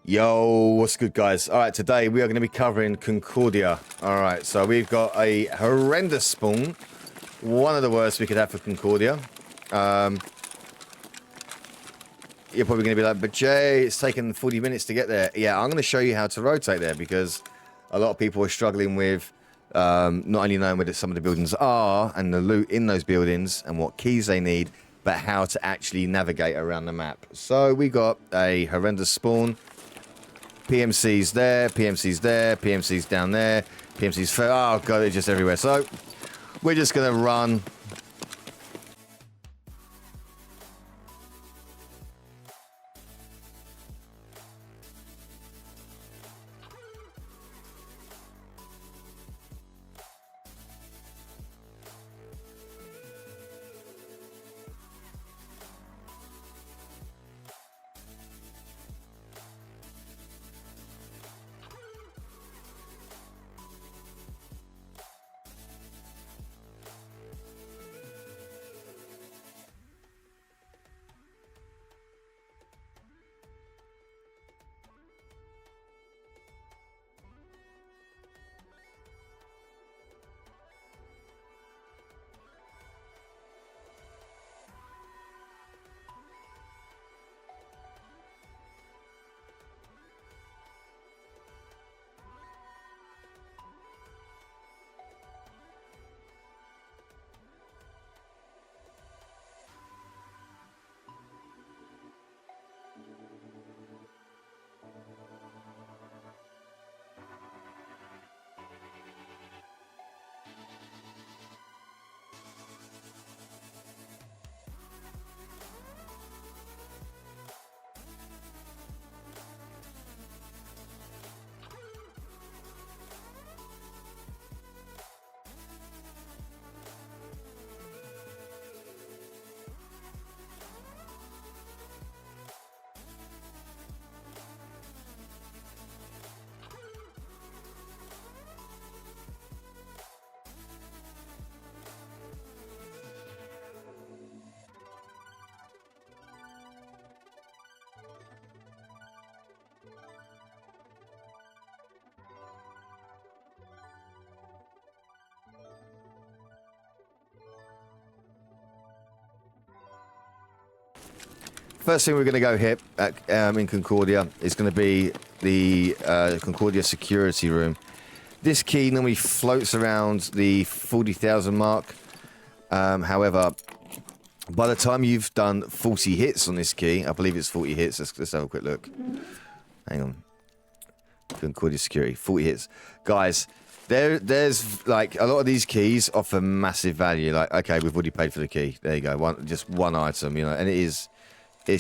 Yo, what's good, guys? All right, today we are going to be covering Concordia. All right, so we've got a horrendous spawn. One of the worst we could have for Concordia. You're probably going to be like, but Jay, it's taken 40 minutes to get there. Yeah, I'm going to show you how to rotate there because a lot of people are struggling with not only knowing where some of the buildings are and the loot in those buildings and what keys they need, but how to actually navigate around the map. So we got a horrendous spawn. PMC's there, PMC's there, PMC's down there, PMC's fair. Oh god, they're just everywhere. So we're just gonna run. First thing we're going to go hit at, in Concordia is going to be the Concordia security room. This key normally floats around the 40,000 mark. However, by the time you've done 40 hits on this key, I believe it's 40 hits. Let's have a quick look. Hang on. Concordia security, 40 hits. Guys, there's like a lot of these keys offer massive value. Like, okay, we've already paid for the key. There you go. Just one item, you know, and it's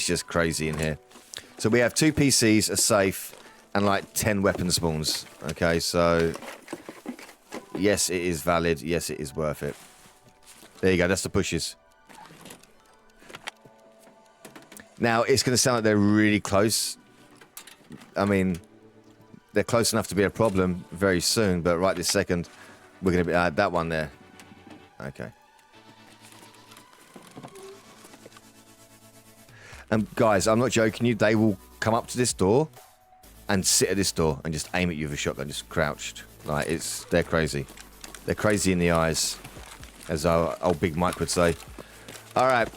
just crazy in here. So we have 2 PCs, a safe, and like 10 weapon spawns. Okay, so yes, it is valid. Yes, it is worth it. There you go. That's the pushes. Now, it's going to sound like they're really close. I mean, they're close enough to be a problem very soon, but right this second, we're going to be that one there. Okay. And guys, I'm not joking you, they will come up to this door and sit at this door and just aim at you with a shotgun, just crouched. Like, they're crazy. They're crazy in the eyes, as our old Big Mike would say. All right.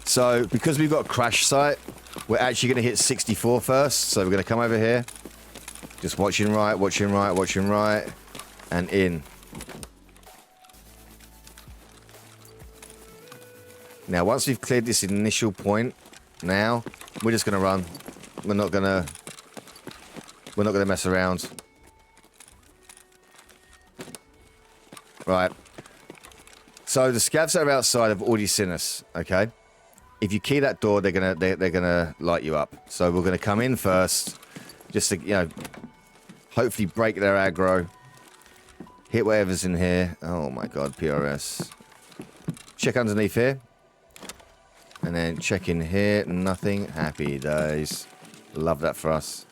So, because we've got a crash site, we're actually going to hit 64 first. So we're going to come over here. Just watching right, watching right, watching right, and in. Now, once we've cleared this initial point, now we're just gonna run. We're not gonna mess around. Right. So the scavs that are outside have already seen us. Okay. If you key that door, they're gonna light you up. So we're gonna come in first, just to hopefully break their aggro. Hit whatever's in here. Oh my God, PRS. Check underneath here. And then check in here, nothing. Happy days. Love that for us.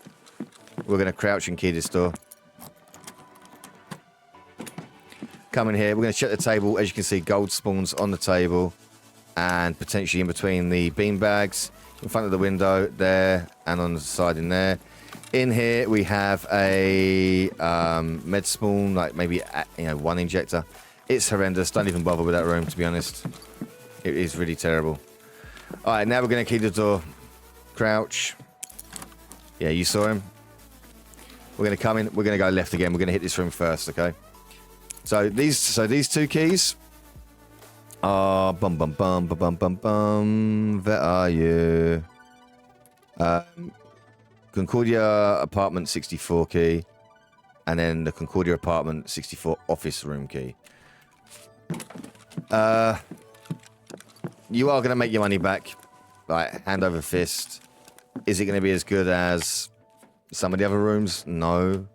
We're going to crouch and key this door. Come in here. We're going to check the table. As you can see, gold spawns on the table. And potentially in between the bean bags. in front of the window there and on the side in there. In here we have a med spawn, like maybe one injector. It's horrendous. Don't even bother with that room, to be honest. It is really terrible. All right, now we're going to key the door. Crouch. Yeah, you saw him. We're going to come in. We're going to go left again. We're going to hit this room first, okay? So these two keys are bum bum bum bum bum bum bum. Where are you? Concordia apartment 64 key, and then the Concordia apartment 64 office room key. You are going to make your money back, like hand over fist. Is it going to be as good as some of the other rooms? No.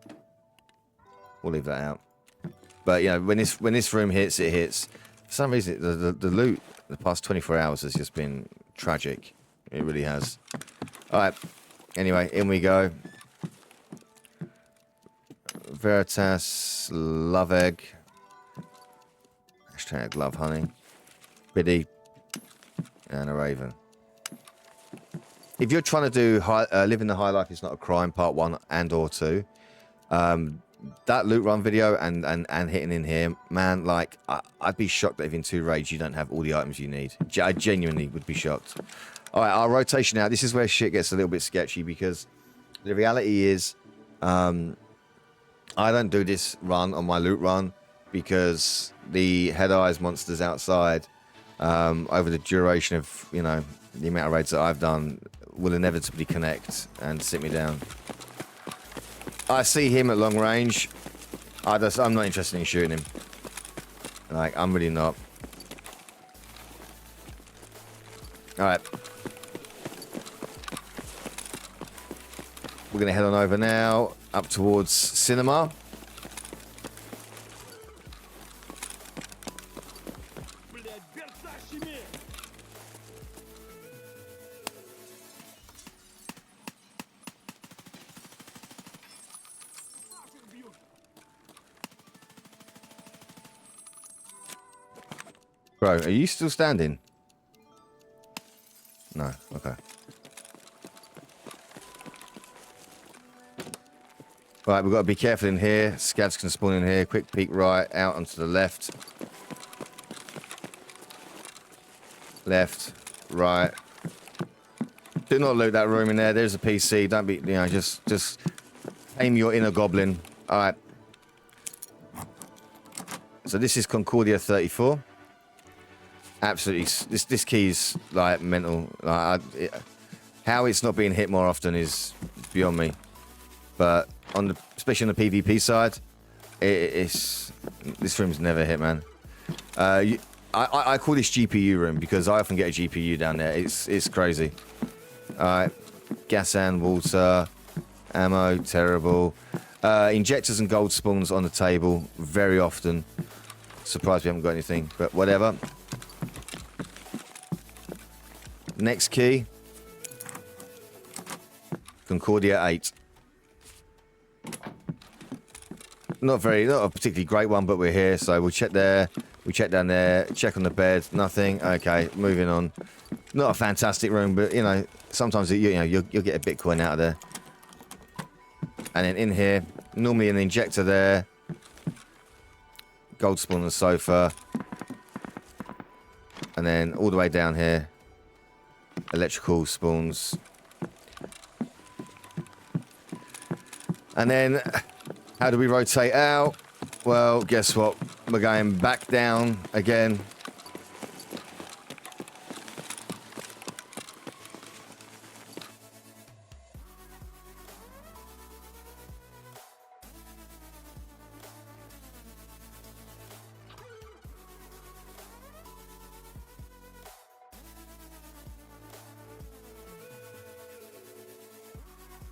We'll leave that out. But, you know, when this room hits, it hits. For some reason, the loot the past 24 hours has just been tragic. It really has. All right. Anyway, in we go. Veritas, love egg. Hashtag love honey. Biddy. And a raven. If you're trying to do Living the High Life Is Not a Crime Part 1 and or 2, that loot run video and hitting in here, man, like, I'd be shocked that if in 2 raids you don't have all the items you need. I genuinely would be shocked. All right, our rotation out. This is where shit gets a little bit sketchy because the reality is I don't do this run on my loot run because the head eyes monsters outside over the duration of, you know, the amount of raids that I've done will inevitably connect and sit me down. I see him at long range. I'm not interested in shooting him. Like, I'm really not. All right. We're going to head on over now, up towards cinema. Bro, are you still standing? No, okay. Right, we've got to be careful in here. Scavs can spawn in here. Quick peek right, out onto the left. Left, right. Do not loot that room in there. There's a PC. Don't be, you know, just aim your inner goblin. All right. So this is Concordia 34. Absolutely, this key's like mental. Like, how it's not being hit more often is beyond me. But especially on the PvP side, this room's never hit, man. I call this GPU room because I often get a GPU down there. It's crazy. All right, gas and water, ammo, terrible. Injectors and gold spawns on the table very often. Surprised we haven't got anything, but whatever. Next key, Concordia 8. Not a particularly great one, but we're here, so we'll check there. We check down there, check on the bed, nothing. Okay, moving on. Not a fantastic room, but you know, sometimes you'll get a Bitcoin out of there. And then in here, normally an injector there. Gold spawn on the sofa. And then all the way down here, electrical spawns. And then, how do we rotate out? Well, guess what? We're going back down again.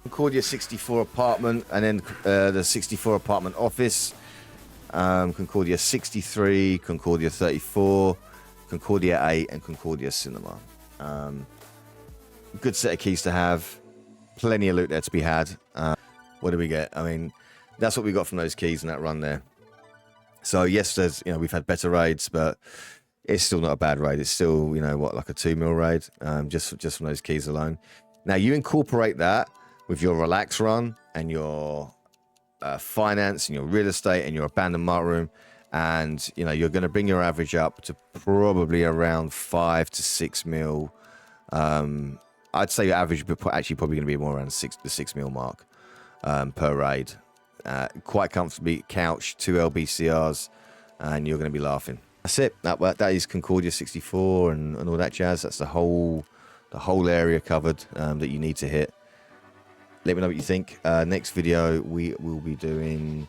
Concordia 64 apartment, and then the 64 apartment office. Concordia 63, Concordia 34, Concordia 8, and Concordia Cinema. Good set of keys to have. Plenty of loot there to be had. What do we get? I mean, that's what we got from those keys in that run there. So yes, we've had better raids, but it's still not a bad raid. It's still, you know what, like a 2 mil raid, just from those keys alone. Now you incorporate that with your relax run and your finance and your real estate and your abandoned mart room, and you know you're going to bring your average up to probably around 5 to 6 mil. I'd say your average, but actually probably going to be more around the 6 mil mark per raid. Quite comfortably couch 2 LBCRs, and you're going to be laughing. That's it. That is Concordia 64 and all that jazz. That's the whole area covered that you need to hit. Let me know what you think. Next video we will be doing,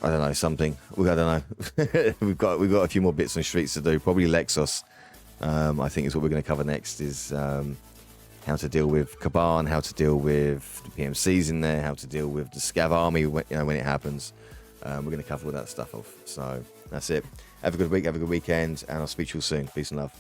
I don't know, something. I don't know. we've got a few more bits on streets to do. Probably Lexos. I think is what we're going to cover next. Is how to deal with Kaban, how to deal with the PMCs in there, how to deal with the Scav army when it happens. We're going to cover all that stuff off. So that's it. Have a good week, have a good weekend, and I'll speak to you soon. Peace and love.